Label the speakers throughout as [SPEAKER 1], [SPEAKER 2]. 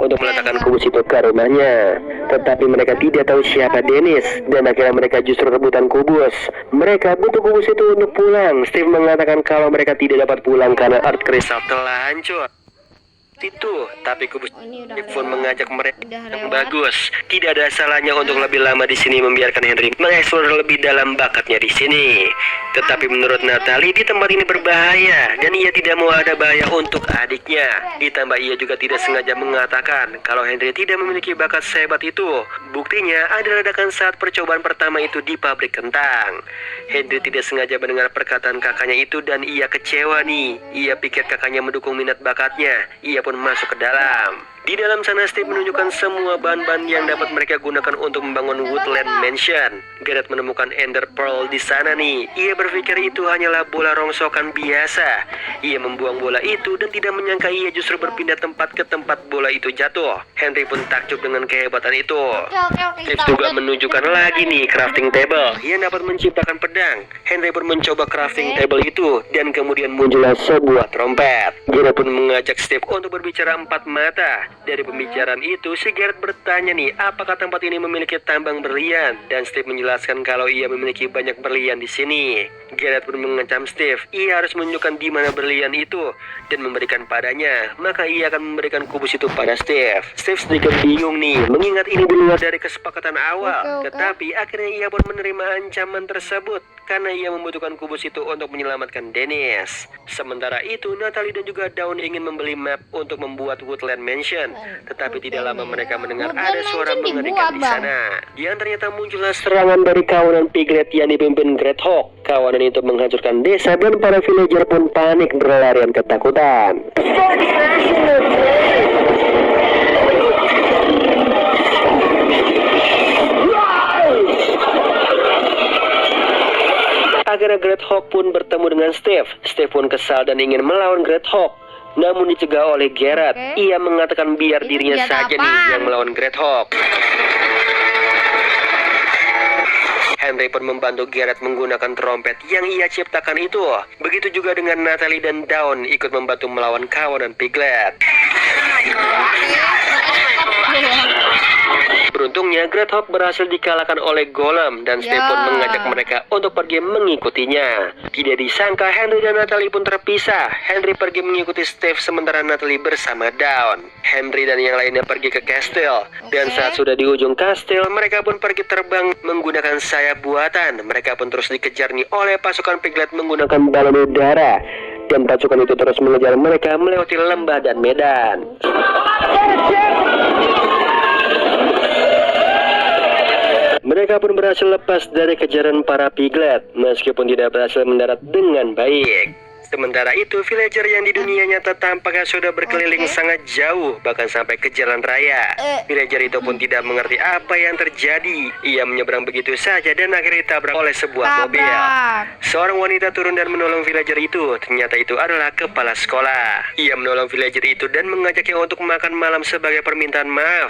[SPEAKER 1] untuk meletakkan kubus itu ke rumahnya. Tetapi mereka tidak tahu siapa Dennis, dan akhirnya mereka justru rebutan kubus. Mereka butuh kubus itu untuk pulang. Steve mengatakan kalau mereka tidak dapat pulang karena Earth Crystal telah hancur. Itu, tapi kubus pun mengajak mereka yang bagus. Tidak ada salahnya untuk lebih lama di sini membiarkan Henry mengeksplor lebih dalam bakatnya di sini. Tetapi menurut Natalie, di tempat ini berbahaya dan ia tidak mau ada bahaya untuk adiknya. Ditambah ia juga tidak sengaja mengatakan kalau Henry tidak memiliki bakat sehebat itu. Buktinya ada ledakan saat percobaan pertama itu di pabrik kentang. Henry tidak sengaja mendengar perkataan kakaknya itu dan ia kecewa nih. Ia pikir kakaknya mendukung minat bakatnya. Ia pun masuk ke dalam. Di dalam sana Steve menunjukkan semua bahan-bahan yang dapat mereka gunakan untuk membangun Woodland Mansion. Garrett menemukan Ender Pearl di sana nih. Ia berpikir itu hanyalah bola rongsokan biasa. Ia membuang bola itu dan tidak menyangka ia justru berpindah tempat ke tempat bola itu jatuh. Henry pun takjub dengan kehebatan itu. Steve juga menunjukkan lagi nih crafting table yang dapat menciptakan pedang. Henry pun mencoba crafting table itu dan kemudian muncullah sebuah trompet. Garrett pun mengajak Steve untuk berbicara empat mata. Dari pembicaraan itu, si Garrett bertanya nih, apakah tempat ini memiliki tambang berlian? Dan Steve menjelaskan kalau ia memiliki banyak berlian di sini. Garrett pun mengancam Steve, ia harus menunjukkan di mana berlian itu dan memberikan padanya. Maka ia akan memberikan kubus itu pada Steve. Steve sedikit bingung nih, mengingat ini di luar dari kesepakatan awal. Tetapi akhirnya ia pun menerima ancaman tersebut karena ia membutuhkan kubus itu untuk menyelamatkan Dennis. Sementara itu, Natalie dan juga Dawn ingin membeli map untuk membuat Woodland Mansion. Tetapi tidak lama mereka mendengar ada suara mengerikan di sana. Yang ternyata muncullah serangan dari kawanan Piglet yang dipimpin Great Hawk. Kawanan itu menghancurkan desa dan para villager pun panik berlarian ketakutan. Akhirnya Great Hawk pun bertemu dengan Steve. Steve pun kesal dan ingin melawan Great Hawk. Namun dicegah oleh Garrett. Ia mengatakan biar dirinya saja nih yang melawan Great Hawk. Henry pun membantu Garrett menggunakan trompet yang ia ciptakan itu. Begitu juga dengan Natalie dan Dawn ikut membantu melawan kawanan Piglet. Beruntungnya, Great Hawk berhasil dikalahkan oleh Golem dan Steve pun mengajak mereka untuk pergi mengikutinya. Tidak disangka Henry dan Natalie pun terpisah. Henry pergi mengikuti Steve sementara Natalie bersama Dawn. Henry dan yang lainnya pergi ke kastil. Dan saat sudah di ujung kastil, mereka pun pergi terbang menggunakan sayap buatan. Mereka pun terus dikejar nih oleh pasukan Piglet menggunakan balon udara. Dan pasukan itu terus mengejar mereka melewati lembah dan medan. Mereka pun berhasil lepas dari kejaran para Piglet, meskipun tidak berhasil mendarat dengan baik. Sementara itu, villager yang di dunia nyata tampaknya sudah berkeliling sangat jauh, bahkan sampai ke jalan raya. Villager itu pun tidak mengerti apa yang terjadi. Ia menyeberang begitu saja dan akhirnya ditabrak oleh sebuah mobil. Seorang wanita turun dan menolong villager itu. Ternyata itu adalah kepala sekolah. Ia menolong villager itu dan mengajaknya untuk makan malam sebagai permintaan maaf.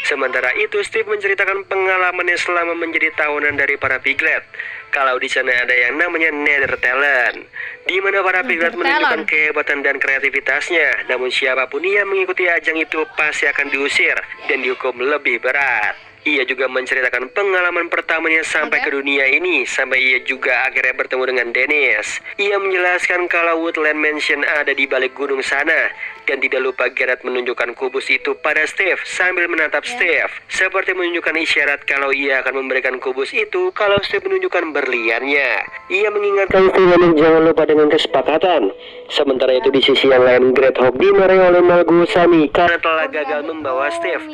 [SPEAKER 1] Sementara itu, Steve menceritakan pengalamannya selama menjadi tahunan dari para Piglet. Kalau di sana ada yang namanya Nether Talent, di mana para Piglet menunjukkan kehebatan dan kreativitasnya. Namun siapapun yang mengikuti ajang itu pasti akan diusir dan dihukum lebih berat. Ia juga menceritakan pengalaman pertamanya sampai ke dunia ini, sampai ia juga akhirnya bertemu dengan Dennis. Ia menjelaskan kalau Woodland Mansion ada di balik gunung sana, dan tidak lupa Garrett menunjukkan kubus itu pada Steve sambil menatap Steve, seperti menunjukkan isyarat kalau ia akan memberikan kubus itu kalau Steve menunjukkan berliannya. Ia mengingatkan Steve untuk jangan lupa dengan kesepakatan. Sementara itu di sisi yang lain, Great Hawk dimarahi oleh Malgusami karena telah gagal membawa Steve.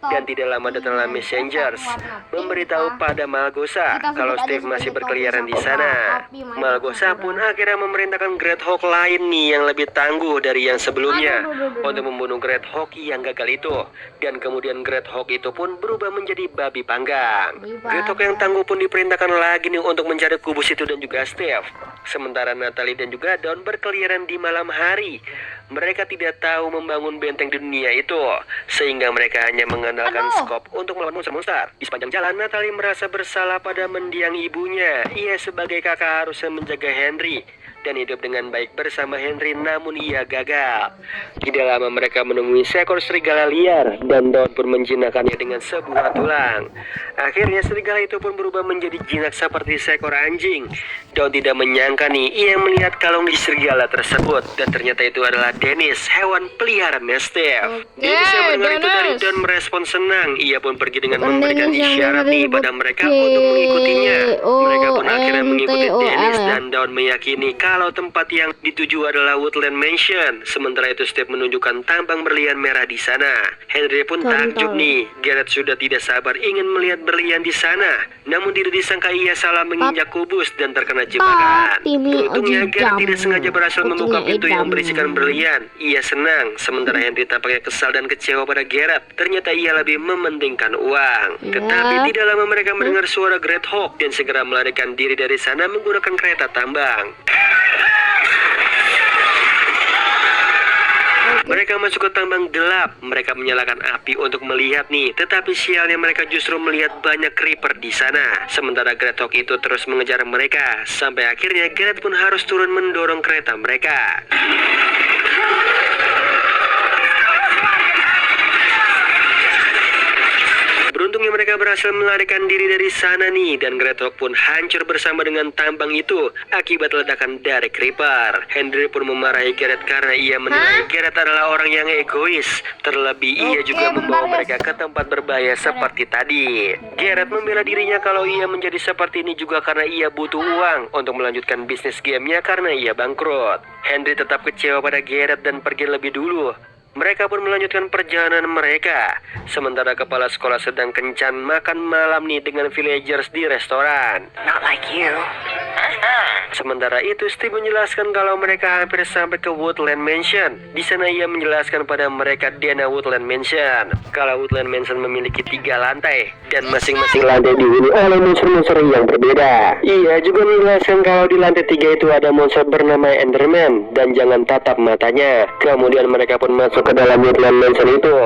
[SPEAKER 1] Dan tidak lama datanglah Messengers memberitahu pada Malgosa kalau Steve masih berkeliaran di sana. Malgosa pun akhirnya memerintahkan Great Hawk lain nih yang lebih tangguh dari yang sebelumnya untuk membunuh Great Hawk yang gagal itu. Dan kemudian Great Hawk itu pun berubah menjadi babi panggang. Great Hawk yang tangguh pun diperintahkan lagi nih untuk mencari kubus itu dan juga Steve. Sementara Natalie dan juga Dawn berkeliaran di malam hari. Mereka tidak tahu membangun benteng di dunia itu, sehingga mereka hanya mengandalkan skop untuk melawan monster-monster. Di sepanjang jalan, Natalie merasa bersalah pada mendiang ibunya. Ia sebagai kakak harusnya menjaga Henry. dan hidup dengan baik bersama Henry, namun ia gagal. Tidak lama mereka menemui seekor serigala liar dan Dawn pun menjinakkannya dengan sebuah tulang. Akhirnya serigala itu pun berubah menjadi jinak seperti seekor anjing. Dawn tidak menyangka nih, ia melihat kalung di serigala tersebut dan ternyata itu adalah Dennis, hewan peliharaannya Steve. Dennis yang mendengar itu dari Dawn merespon senang. Ia pun pergi dengan memberikan isyarat nih pada mereka untuk mengikutinya. Mereka pun akhirnya mengikuti Dennis dan Dawn meyakini kalau tempat yang dituju adalah Woodland Mansion. Sementara itu Steve menunjukkan tambang berlian merah di sana. Henry pun takjub nih. Garrett sudah tidak sabar ingin melihat berlian di sana. Namun tidak disangka ia salah menginjak kubus dan terkena jebakan. Beruntungnya Garrett tidak sengaja berhasil membuka pintu yang berisikan berlian. Ia senang, sementara Henry tampaknya kesal dan kecewa pada Garrett. Ternyata ia lebih mementingkan uang. Tetapi tidak lama mereka mendengar suara Great Hawk dan segera melarikan diri dari sana menggunakan kereta tambang. Mereka masuk ke tambang gelap. Mereka menyalakan api untuk melihat nih. Tetapi sialnya mereka justru melihat banyak creeper di sana. Sementara Great Hawk itu terus mengejar mereka. Sampai akhirnya Garrett pun harus turun mendorong kereta mereka. Beruntungnya mereka berhasil melarikan diri dari sana nih, dan Great Hawk pun hancur bersama dengan tambang itu akibat ledakan dari creeper. Henry pun memarahi Garrett karena ia menilai Garrett adalah orang yang egois. Terlebih ia juga membawa mereka ke tempat berbahaya seperti tadi. Garrett membela dirinya kalau ia menjadi seperti ini juga karena ia butuh uang untuk melanjutkan bisnis gamenya karena ia bangkrut. Henry tetap kecewa pada Garrett dan pergi lebih dulu. Mereka pun melanjutkan perjalanan mereka. Sementara kepala sekolah sedang kencan makan malam nih dengan villagers di restoran.
[SPEAKER 2] Not like you.
[SPEAKER 1] Sementara itu Steve menjelaskan kalau mereka hampir sampai ke Woodland Mansion. Di sana ia menjelaskan pada mereka Dana Woodland Mansion. Kalau Woodland Mansion memiliki 3 lantai dan masing-masing lantai dihuni oleh monster-monster yang berbeda. Ia juga menjelaskan kalau di lantai 3 itu ada monster bernama Enderman dan jangan tatap matanya. Kemudian mereka pun masuk ke dalam Woodland Mansion itu.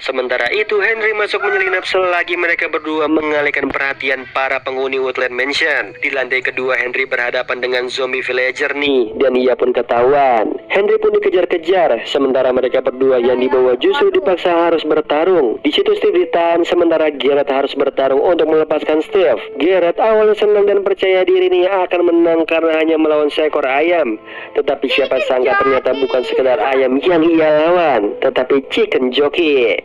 [SPEAKER 1] Sementara itu Henry masuk menyelinap selagi mereka berdua mengalihkan perhatian para penghuni Woodland Mansion. Di lantai kedua Henry berhadapan dengan zombie villager nih, dan ia pun ketahuan. Henry pun dikejar-kejar, sementara mereka berdua yang dibawa justru dipaksa harus bertarung. Di situ Steve ditahan, sementara Garrett harus bertarung untuk melepaskan Steve. Garrett awalnya senang dan percaya diri nih akan menang karena hanya melawan seekor ayam. Tetapi siapa sangka ternyata bukan sekedar ayam yang ia lawan, tetapi chicken jockey.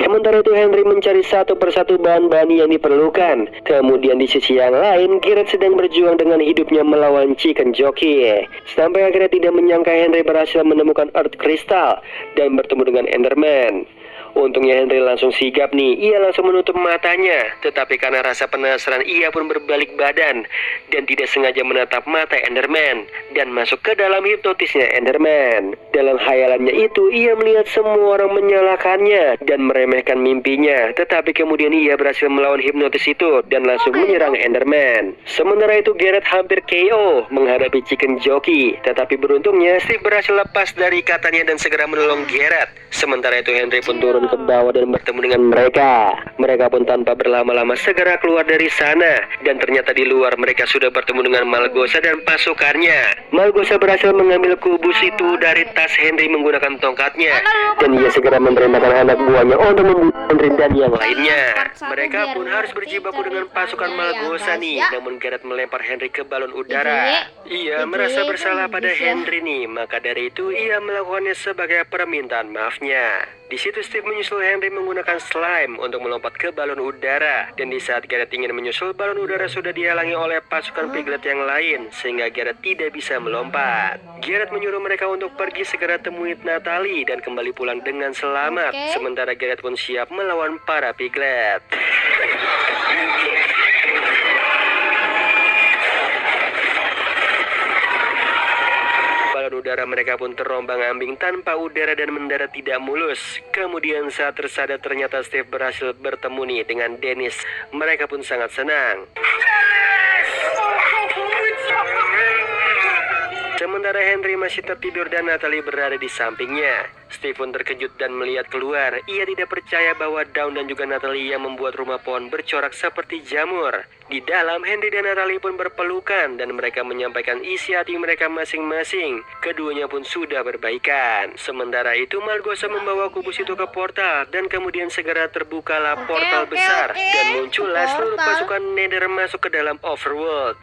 [SPEAKER 1] Sementara itu Henry mencari satu persatu bahan-bahan yang diperlukan. Kemudian di sisi yang lain Garrett sedang berjuang dengan hidupnya melawan chicken jockey. Sampai akhirnya tidak menyangka Henry berhasil menemukan Earth Crystal dan bertemu dengan Enderman. Untungnya Henry langsung sigap nih, ia langsung menutup matanya. Tetapi karena rasa penasaran ia pun berbalik badan dan tidak sengaja menatap mata Enderman dan masuk ke dalam hipnotisnya Enderman. Dalam hayalannya itu ia melihat semua orang menyalahkannya dan meremehkan mimpinya. Tetapi kemudian ia berhasil melawan hipnotis itu dan langsung menyerang Enderman. Sementara itu Garrett hampir KO menghadapi chicken jockey. Tetapi beruntungnya Steve berhasil lepas dari ikatannya dan segera menolong Garrett. Sementara itu Henry pun turun ke bawah dan bertemu dengan mereka. Mereka pun tanpa berlama-lama segera keluar dari sana. Dan ternyata di luar mereka sudah bertemu dengan Malgosa dan pasukannya. Malgosa berhasil mengambil kubus itu dari tas Henry menggunakan tongkatnya. Dan ia segera memerintahkan anak buahnya untuk membunuh Henry dan yang lainnya. Mereka pun harus berjibaku dengan pasukan Malgosa nih. Namun Garrett melempar Henry ke balon udara. Ia merasa bersalah pada Henry nih. Maka dari itu ia melakukannya sebagai permintaan maafnya. Di situ Steve menyusul Henry menggunakan slime untuk melompat ke balon udara. Dan di saat Garrett ingin menyusul, balon udara sudah dihalangi oleh pasukan piglet yang lain, sehingga Garrett tidak bisa melompat. Garrett menyuruh mereka untuk pergi segera temui Natalie dan kembali pulang dengan selamat. Sementara Garrett pun siap melawan para piglet. Udara mereka pun terombang-ambing tanpa udara dan mendarat tidak mulus. Kemudian saat tersadar ternyata Steve berhasil bertemu nih dengan Dennis. Mereka pun sangat senang. Sementara Sementara Henry masih tertidur dan Natalie berada di sampingnya. Steve pun terkejut dan melihat keluar. Ia tidak percaya bahwa Dawn dan juga Natalie yang membuat rumah pohon bercorak seperti jamur. Di dalam, Henry dan Natalie pun berpelukan dan mereka menyampaikan isi hati mereka masing-masing. Keduanya pun sudah berbaikan. Sementara itu, Malgosa membawa kubus itu ke portal dan kemudian segera terbukalah portal besar dan muncullah seluruh pasukan Nether masuk ke dalam Overworld.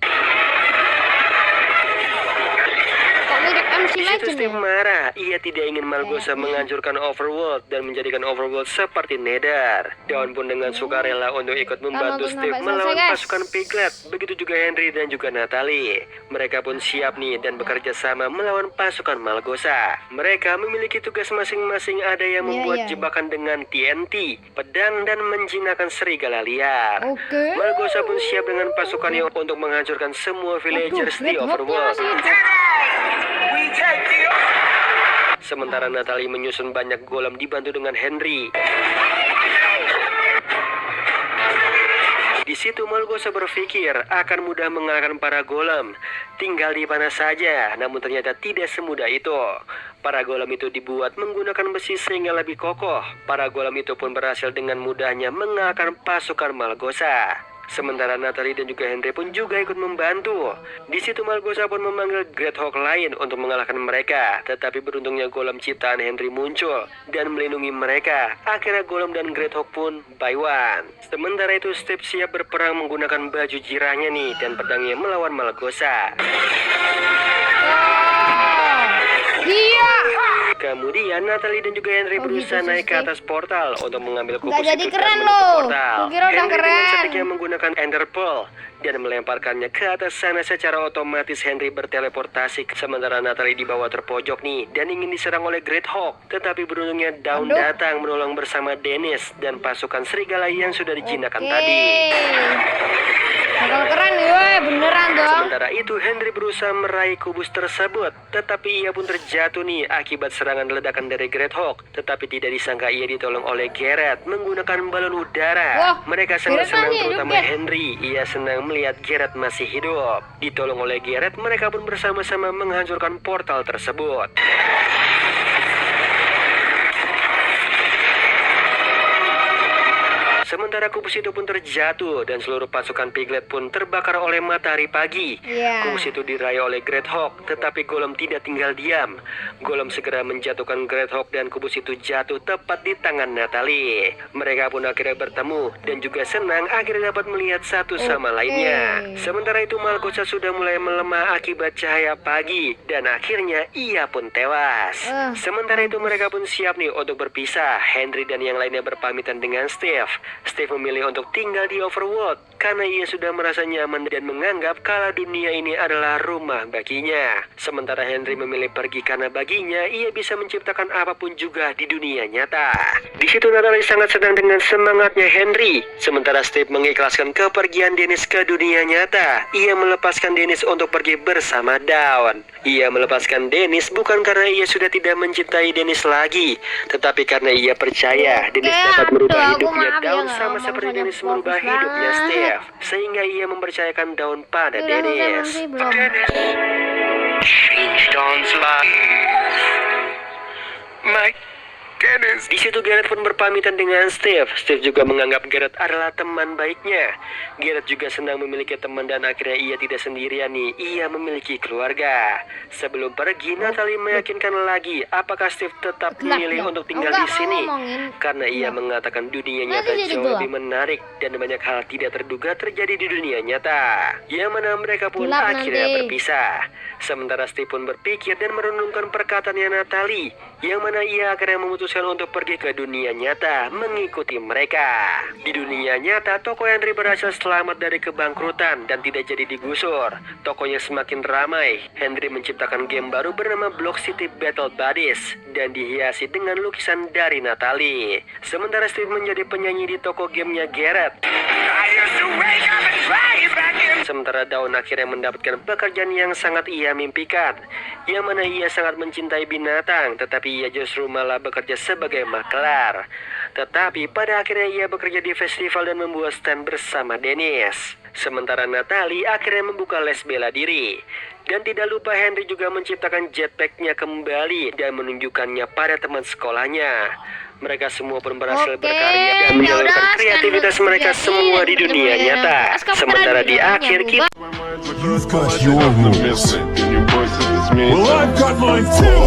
[SPEAKER 1] Di situ Steve marah. Ia tidak ingin Malgosa menghancurkan Overworld dan menjadikan Overworld seperti Nether. Dawn pun dengan sukarela untuk ikut membantu Steve melawan pasukan Piglet. Begitu juga Henry dan juga Natalie. Mereka pun siap nih dan bekerja sama melawan pasukan Malgosa. Mereka memiliki tugas masing-masing. Ada yang membuat jebakan dengan TNT, pedang, dan menjinakkan serigala liar. Malgosa pun siap dengan pasukannya untuk menghancurkan semua villagers di Overworld. Sementara Natalie menyusun banyak golem dibantu dengan Henry. Di situ Malgosa berpikir akan mudah mengalahkan para golem. Tinggal dipanah saja, namun ternyata tidak semudah itu. Para golem itu dibuat menggunakan besi sehingga lebih kokoh. Para golem itu pun berhasil dengan mudahnya mengalahkan pasukan Malgosa. Sementara Natalie dan juga Henry pun juga ikut membantu. Di situ Malgosa pun memanggil Greathawk lain untuk mengalahkan mereka. Tetapi beruntungnya golem ciptaan Henry muncul dan melindungi mereka. Akhirnya golem dan Greathawk pun by one. Sementara itu Steve siap berperang menggunakan baju jirahnya nih dan pedangnya melawan Malgosa. Kemudian Natalie dan juga Henry berusaha naik ke atas portal untuk mengambil kubus itu dan menutup portal. Henry dengan setiknya menggunakan Ender Pearl dan melemparkannya ke atas sana. Secara otomatis Henry berteleportasi, sementara Natalie di bawah terpojok nih dan ingin diserang oleh Greathawk. Tetapi beruntungnya Dawn datang menolong bersama Dennis dan pasukan serigala yang sudah dijinakkan tadi.
[SPEAKER 2] Bakal keren nih, beneran dong.
[SPEAKER 1] Sementara itu Henry berusaha meraih kubus tersebut, tetapi ia pun terjatuh nih akibat serangan ledakan dari Greathawk. Tetapi tidak disangka ia ditolong oleh Garrett menggunakan balon udara.
[SPEAKER 2] Wah,
[SPEAKER 1] mereka sangat senang, terutama
[SPEAKER 2] hidup,
[SPEAKER 1] Henry. Ia senang melihat Garrett masih hidup. Ditolong oleh Garrett, mereka pun bersama-sama menghancurkan portal tersebut. Sementara kubus itu pun terjatuh dan seluruh pasukan Piglet pun terbakar oleh matahari pagi. Kubus itu diraih oleh Greathawk, tetapi golem tidak tinggal diam. Golem segera menjatuhkan Greathawk dan kubus itu jatuh tepat di tangan Natalie. Mereka pun akhirnya bertemu dan juga senang akhirnya dapat melihat satu sama lainnya. Sementara itu Malgosa sudah mulai melemah akibat cahaya pagi dan akhirnya ia pun tewas. Sementara itu mereka pun siap nih untuk berpisah. Henry dan yang lainnya berpamitan dengan Steve. Steve memilih untuk tinggal di Overworld karena ia sudah merasa nyaman dan menganggap kalau dunia ini adalah rumah baginya. Sementara Henry memilih pergi karena baginya ia bisa menciptakan apapun juga di dunia nyata. Di situ Natalie sangat senang dengan semangatnya Henry. Sementara Steve mengikhlaskan kepergian Dennis ke dunia nyata. Ia melepaskan Dennis untuk pergi bersama Dawn. Ia melepaskan Dennis bukan karena ia sudah tidak mencintai Dennis lagi, tetapi karena ia percaya Dennis dapat merubah hidupnya Dawn sama seperti Dennis merubah hidupnya Steve, sehingga ia mempercayakan Dawn pada Dennis. Change Dawn's life. Di situ Garrett pun berpamitan dengan Steve. Steve juga menganggap Garrett adalah teman baiknya. Garrett juga senang memiliki teman dan akhirnya ia tidak sendirian nih. Ia memiliki keluarga. Sebelum pergi, Natalie meyakinkan lagi apakah Steve tetap memilih untuk tinggal di sini. Karena ia mengatakan dunia nyata jauh lebih menarik dan banyak hal tidak terduga terjadi di dunia nyata. Yang mana mereka pun akhirnya berpisah. Sementara Steve pun berpikir dan merenungkan perkataannya Natalie, yang mana ia akhirnya memutuskan untuk pergi ke dunia nyata mengikuti mereka. Di dunia nyata, toko Henry berhasil selamat dari kebangkrutan dan tidak jadi digusur. Tokonya semakin ramai. Henry menciptakan game baru bernama Block City Battle Buddies dan dihiasi dengan lukisan dari Natalie. Sementara Steve menjadi penyanyi di toko gamenya Garrett. Sementara Dawn akhirnya mendapatkan pekerjaan yang sangat ia mimpikan, yang mana ia sangat mencintai binatang, tetapi ia justru malah bekerja sebagai maklar. Tetapi pada akhirnya ia bekerja di festival dan membuat stand bersama Dennis. Sementara Natalie akhirnya membuka les bela diri. Dan tidak lupa Henry juga menciptakan jetpacknya kembali dan menunjukkannya pada teman sekolahnya. Mereka semua pun berhasil berkarya dan menjalankan kreativitas mereka semua di dunia nyata. Sementara di akhir kita
[SPEAKER 3] You've got your rules. Well, I've got mine too.